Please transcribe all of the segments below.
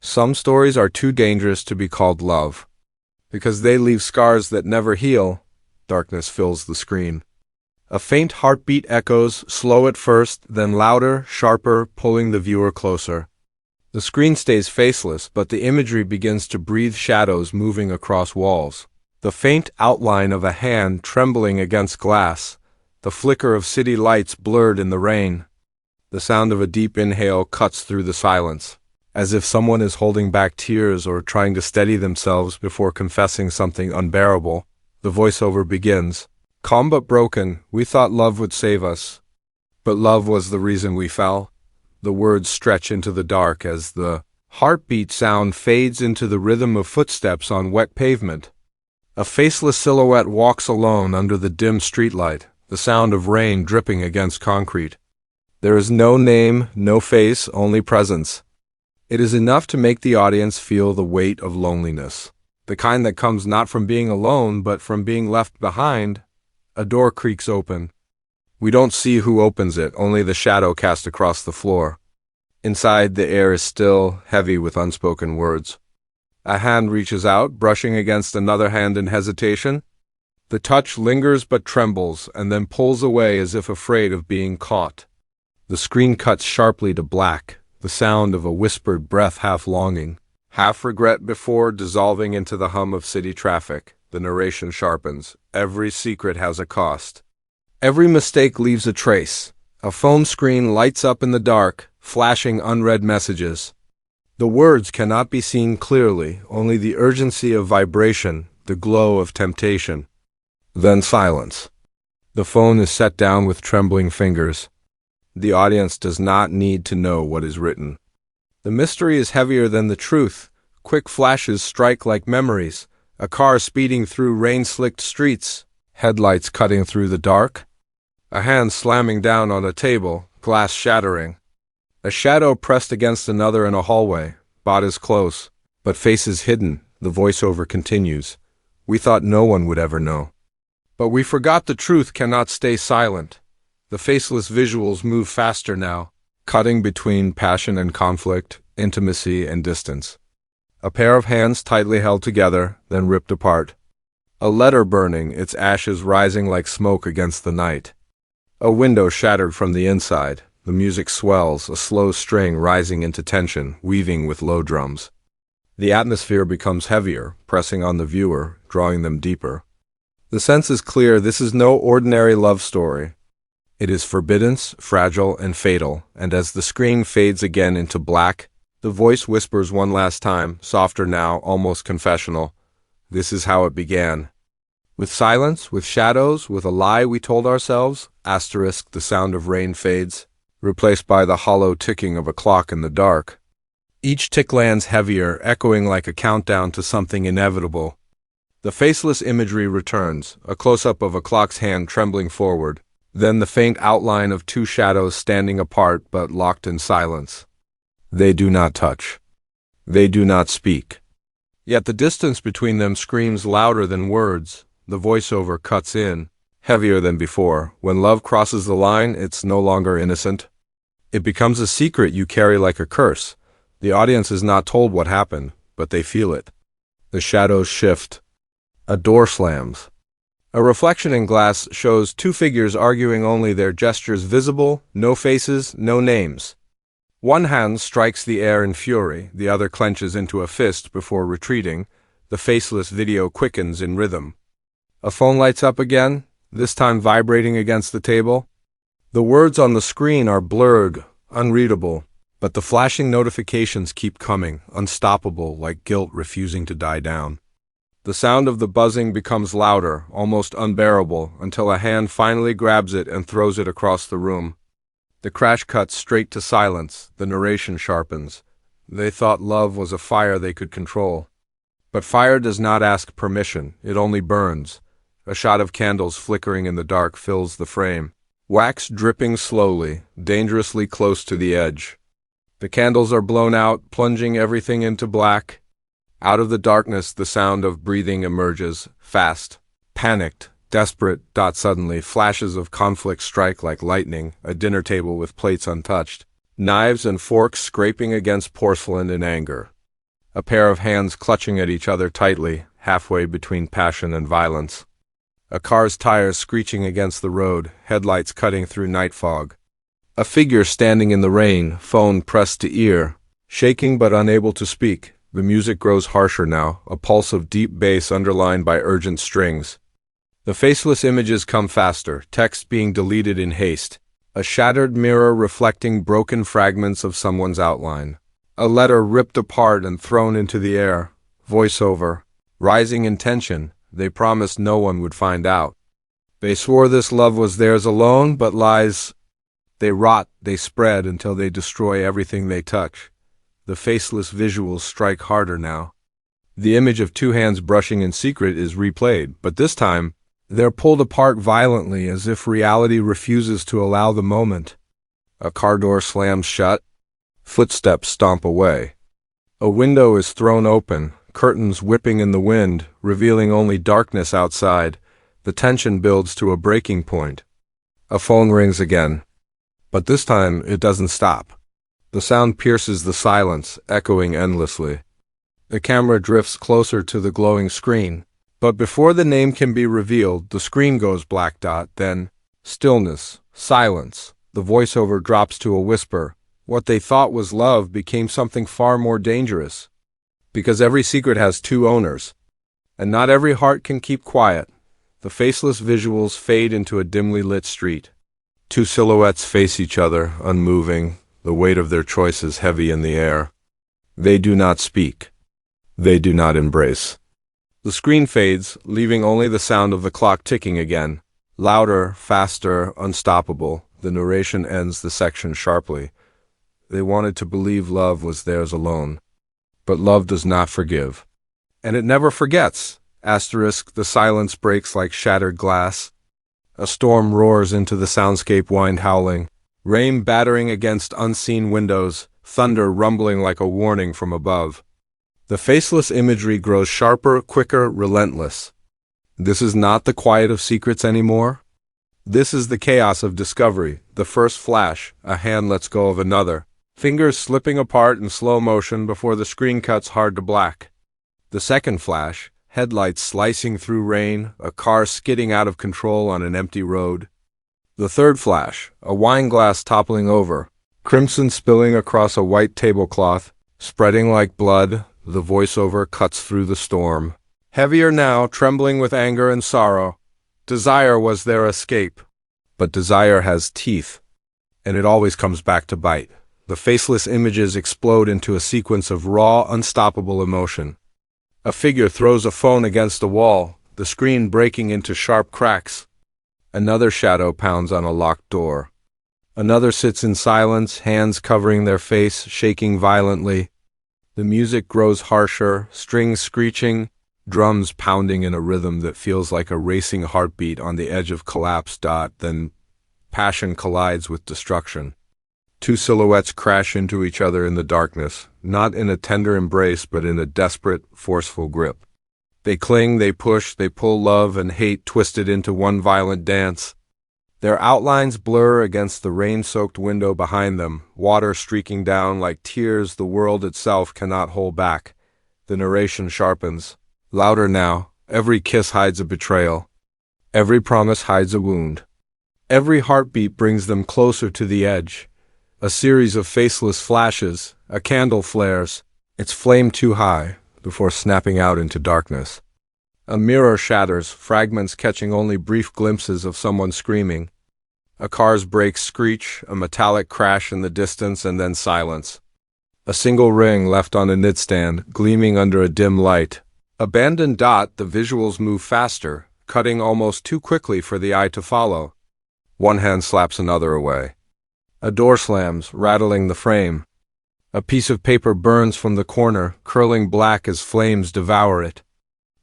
Some stories are too dangerous to be called love. Because they leave scars that never heal, darkness fills the screen. A faint heartbeat echoes, slow at first, then louder, sharper, pulling the viewer closer. The screen stays faceless, but the imagery begins to breathe, shadows moving across walls. The faint outline of a hand trembling against glass, the flicker of city lights blurred in the rain. The sound of a deep inhale cuts through the silence, as if someone is holding back tears or trying to steady themselves before confessing something unbearable. The voiceover begins. Calm but broken, we thought love would save us. But love was the reason we fell. The words stretch into the dark as the heartbeat sound fades into the rhythm of footsteps on wet pavement. A faceless silhouette walks alone under the dim streetlight, the sound of rain dripping against concrete. There is no name, no face, only presence. It is enough to make the audience feel the weight of loneliness, the kind that comes not from being alone but from being left behind. A door creaks open. We don't see who opens it, only the shadow cast across the floor. Inside, the air is still, heavy with unspoken words. A hand reaches out, brushing against another hand in hesitation. The touch lingers but trembles, and then pulls away as if afraid of being caught. The screen cuts sharply to black, the sound of a whispered breath, half longing, half regret before dissolving into the hum of city traffic. The narration sharpens. Every secret has a cost. Every mistake leaves a trace. A phone screen lights up in the dark, flashing unread messages. The words cannot be seen clearly, only the urgency of vibration, the glow of temptation. Then silence. The phone is set down with trembling fingers. The audience does not need to know what is written. The mystery is heavier than the truth. Quick flashes strike like memories. A car speeding through rain-slicked streets, headlights cutting through the dark. A hand slamming down on a table, glass shattering. A shadow pressed against another in a hallway, bodies close, but faces hidden. The voiceover continues. We thought no one would ever know. But we forgot the truth cannot stay silent. The faceless visuals move faster now, cutting between passion and conflict, intimacy and distance. A pair of hands tightly held together, then ripped apart. A letter burning, its ashes rising like smoke against the night. A window shattered from the inside. The music swells, a slow string rising into tension, weaving with low drums. The atmosphere becomes heavier, pressing on the viewer, drawing them deeper. The sense is clear, this is no ordinary love story. It is forbidden, fragile, and fatal, and as the screen fades again into black, the voice whispers one last time, softer now, almost confessional. This is how it began. With silence, with shadows, with a lie we told ourselves, asterisk, the sound of rain fades, replaced by the hollow ticking of a clock in the dark. Each tick lands heavier, echoing like a countdown to something inevitable. The faceless imagery returns, a close-up of a clock's hand trembling forward, then the faint outline of two shadows standing apart but locked in silence. They do not touch. They do not speak. Yet the distance between them screams louder than words. The voiceover cuts in, heavier than before. When love crosses the line, it's no longer innocent. It becomes a secret you carry like a curse. The audience is not told what happened, but they feel it. The shadows shift. A door slams. A reflection in glass shows two figures arguing, only their gestures visible, no faces, no names. One hand strikes the air in fury, the other clenches into a fist before retreating. The faceless video quickens in rhythm. A phone lights up again, this time vibrating against the table. The words on the screen are blurred, unreadable, but the flashing notifications keep coming, unstoppable, like guilt refusing to die down. The sound of the buzzing becomes louder, almost unbearable, until a hand finally grabs it and throws it across the room. The crash cuts straight to silence. The narration sharpens. They thought love was a fire they could control. But fire does not ask permission, it only burns. A shot of candles flickering in the dark fills the frame. Wax dripping slowly, dangerously close to the edge. The candles are blown out, plunging everything into black. Out of the darkness, the sound of breathing emerges, fast, panicked, desperate. Suddenly, flashes of conflict strike like lightning, a dinner table with plates untouched, knives and forks scraping against porcelain in anger. a pair of hands clutching at each other tightly, halfway between passion and violence. A car's tires screeching against the road, headlights cutting through night fog. A figure standing in the rain, phone pressed to ear, shaking but unable to speak. The music grows harsher now, a pulse of deep bass underlined by urgent strings. The faceless images come faster, text being deleted in haste. A shattered mirror reflecting broken fragments of someone's outline. A letter ripped apart and thrown into the air. Voiceover. Rising in tension, they promised no one would find out. They swore this love was theirs alone, but lies. They rot, they spread until they destroy everything they touch. The faceless visuals strike harder now. The image of two hands brushing in secret is replayed, but this time, they're pulled apart violently as if reality refuses to allow the moment. A car door slams shut. Footsteps stomp away. A window is thrown open, curtains whipping in the wind, revealing only darkness outside. The tension builds to a breaking point. A phone rings again. But this time, it doesn't stop. The sound pierces the silence, echoing endlessly. The camera drifts closer to the glowing screen. But before the name can be revealed, the screen goes black dot, then stillness, silence. The voiceover drops to a whisper. What they thought was love became something far more dangerous. Because every secret has two owners. And not every heart can keep quiet. The faceless visuals fade into a dimly lit street. Two silhouettes face each other, unmoving, the weight of their choices heavy in the air. They do not speak. They do not embrace. The screen fades, leaving only the sound of the clock ticking again. Louder, faster, unstoppable, the narration ends the section sharply. They wanted to believe love was theirs alone. But love does not forgive. And it never forgets. Asterisk, the silence breaks like shattered glass. A storm roars into the soundscape, wind howling. Rain battering against unseen windows, thunder rumbling like a warning from above. The faceless imagery grows sharper, quicker, relentless. This is not the quiet of secrets anymore. This is the chaos of discovery. The first flash, a hand lets go of another. Fingers slipping apart in slow motion before the screen cuts hard to black. The second flash, headlights slicing through rain, a car skidding out of control on an empty road. The third flash, a wine glass toppling over, crimson spilling across a white tablecloth, spreading like blood. The voiceover cuts through the storm. Heavier now, trembling with anger and sorrow. Desire was their escape. But desire has teeth, and it always comes back to bite. The faceless images explode into a sequence of raw, unstoppable emotion. A figure throws a phone against a wall, the screen breaking into sharp cracks. Another shadow pounds on a locked door. Another sits in silence, hands covering their face, shaking violently. The music grows harsher, strings screeching, drums pounding in a rhythm that feels like a racing heartbeat on the edge of collapse. Then passion collides with destruction. Two silhouettes crash into each other in the darkness, not in a tender embrace but in a desperate, forceful grip. They cling, they push, they pull, love and hate twisted into one violent dance. Their outlines blur against the rain-soaked window behind them, water streaking down like tears the world itself cannot hold back. The narration sharpens. Louder now, every kiss hides a betrayal. Every promise hides a wound. Every heartbeat brings them closer to the edge. A series of faceless flashes, a candle flares, its flame too high, before snapping out into darkness. A mirror shatters, fragments catching only brief glimpses of someone screaming. A car's brakes screech, a metallic crash in the distance, and then silence. A single ring left on a nightstand, gleaming under a dim light. Abandoned. The visuals move faster, cutting almost too quickly for the eye to follow. One hand slaps another away. A door slams, rattling the frame. A piece of paper burns from the corner, curling black as flames devour it.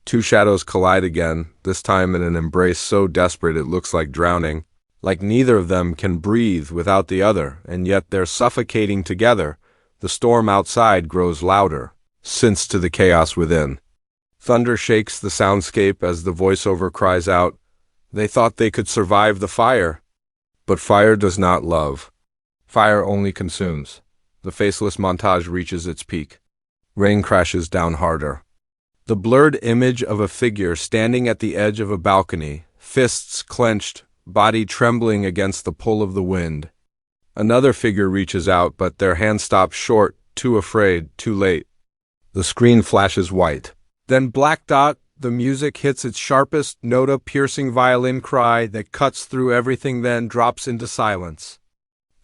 Two shadows collide again, this time in an embrace so desperate it looks like drowning. Like neither of them can breathe without the other, and yet they're suffocating together. The storm outside grows louder, sinks to the chaos within. Thunder shakes the soundscape as the voiceover cries out, "They thought they could survive the fire." But fire does not love. Fire only consumes. The faceless montage reaches its peak. Rain crashes down harder. The blurred image of a figure standing at the edge of a balcony, fists clenched, body trembling against the pull of the wind. Another figure reaches out, but their hand stops short, too afraid, too late. The screen flashes white. Then black dot, the music hits its sharpest note, a piercing violin cry that cuts through everything, then drops into silence.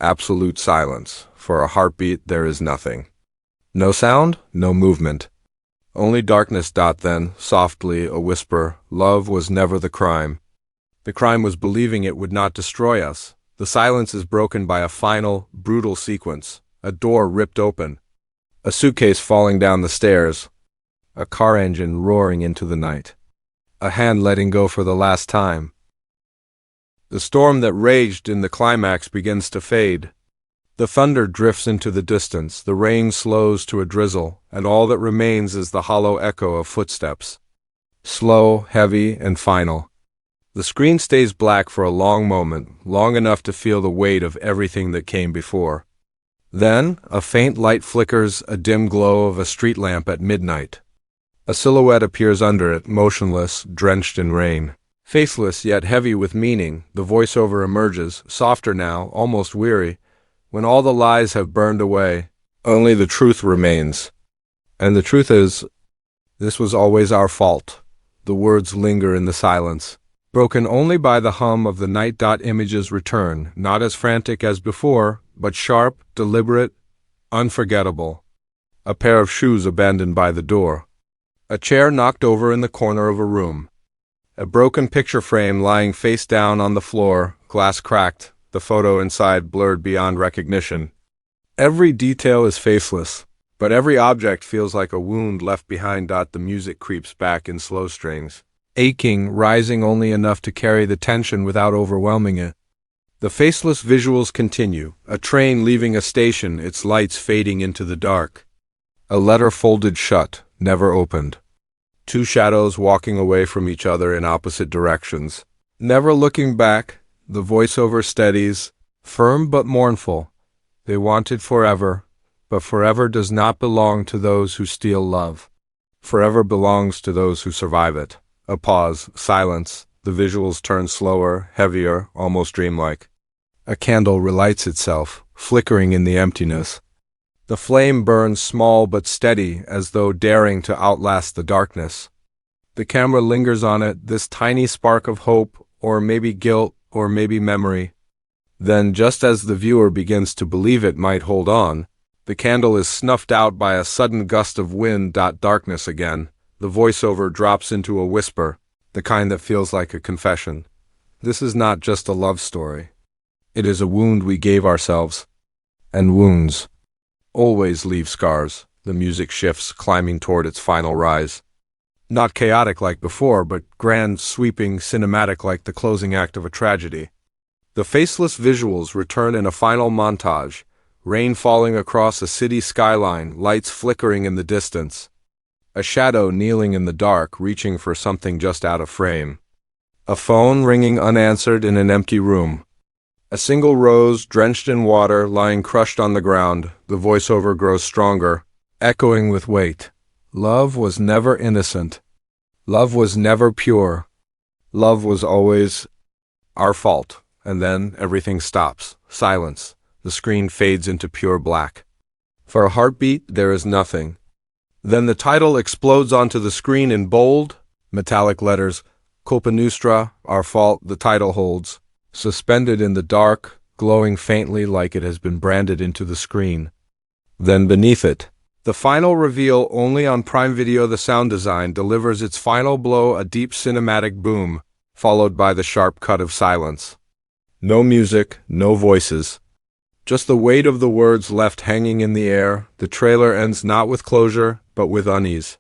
Absolute silence. For a heartbeat, there is nothing. No sound, no movement. Only darkness. Then, softly, a whisper, love was never the crime. The crime was believing it would not destroy us. The silence is broken by a final, brutal sequence. A door ripped open. A suitcase falling down the stairs. A car engine roaring into the night. A hand letting go for the last time. The storm that raged in the climax begins to fade. The thunder drifts into the distance, the rain slows to a drizzle, and all that remains is the hollow echo of footsteps. Slow, heavy, and final. The screen stays black for a long moment, long enough to feel the weight of everything that came before. Then, a faint light flickers, a dim glow of a street lamp at midnight. A silhouette appears under it, motionless, drenched in rain. Faceless yet heavy with meaning, the voiceover emerges, softer now, almost weary. When all the lies have burned away, only the truth remains. And the truth is, this was always our fault. The words linger in the silence, broken only by the hum of the night. Images return, not as frantic as before, but sharp, deliberate, unforgettable. A pair of shoes abandoned by the door. A chair knocked over in the corner of a room. A broken picture frame lying face down on the floor, glass cracked, the photo inside blurred beyond recognition. Every detail is faceless, but every object feels like a wound left behind. The music creeps back in slow strings, aching, rising only enough to carry the tension without overwhelming it. The faceless visuals continue, a train leaving a station, its lights fading into the dark. A letter folded shut, never opened. Two shadows walking away from each other in opposite directions. Never looking back, the voiceover steadies, firm but mournful. They wanted forever, but forever does not belong to those who steal love. Forever belongs to those who survive it. A pause, silence. The visuals turn slower, heavier, almost dreamlike. A candle relights itself, flickering in the emptiness. The flame burns small but steady, as though daring to outlast the darkness. The camera lingers on it, this tiny spark of hope, or maybe guilt, or maybe memory. Then, just as the viewer begins to believe it might hold on, the candle is snuffed out by a sudden gust of wind. Darkness again. The voiceover drops into a whisper, the kind that feels like a confession. This is not just a love story. It is a wound we gave ourselves. And wounds always leave scars. The music shifts, climbing toward its final rise. Not chaotic like before, but grand, sweeping, cinematic like the closing act of a tragedy. The faceless visuals return in a final montage, rain falling across a city skyline, lights flickering in the distance. A shadow kneeling in the dark, reaching for something just out of frame. A phone ringing unanswered in an empty room. A single rose, drenched in water, lying crushed on the ground. The voiceover grows stronger, echoing with weight. Love was never innocent. Love was never pure. Love was always our fault. And then everything stops. Silence. The screen fades into pure black. For a heartbeat, there is nothing. Then the title explodes onto the screen in bold, metallic letters. Culpa Nuestra, our fault, the title holds. Suspended in the dark, glowing faintly like it has been branded into the screen. Then beneath it, the final reveal only on Prime Video. The sound design delivers its final blow, a deep cinematic boom, followed by the sharp cut of silence. No music, no voices. Just the weight of the words left hanging in the air. The trailer ends not with closure, but with unease.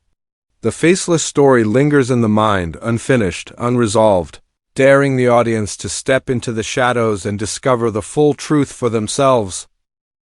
The faceless story lingers in the mind, unfinished, unresolved, daring the audience to step into the shadows and discover the full truth for themselves.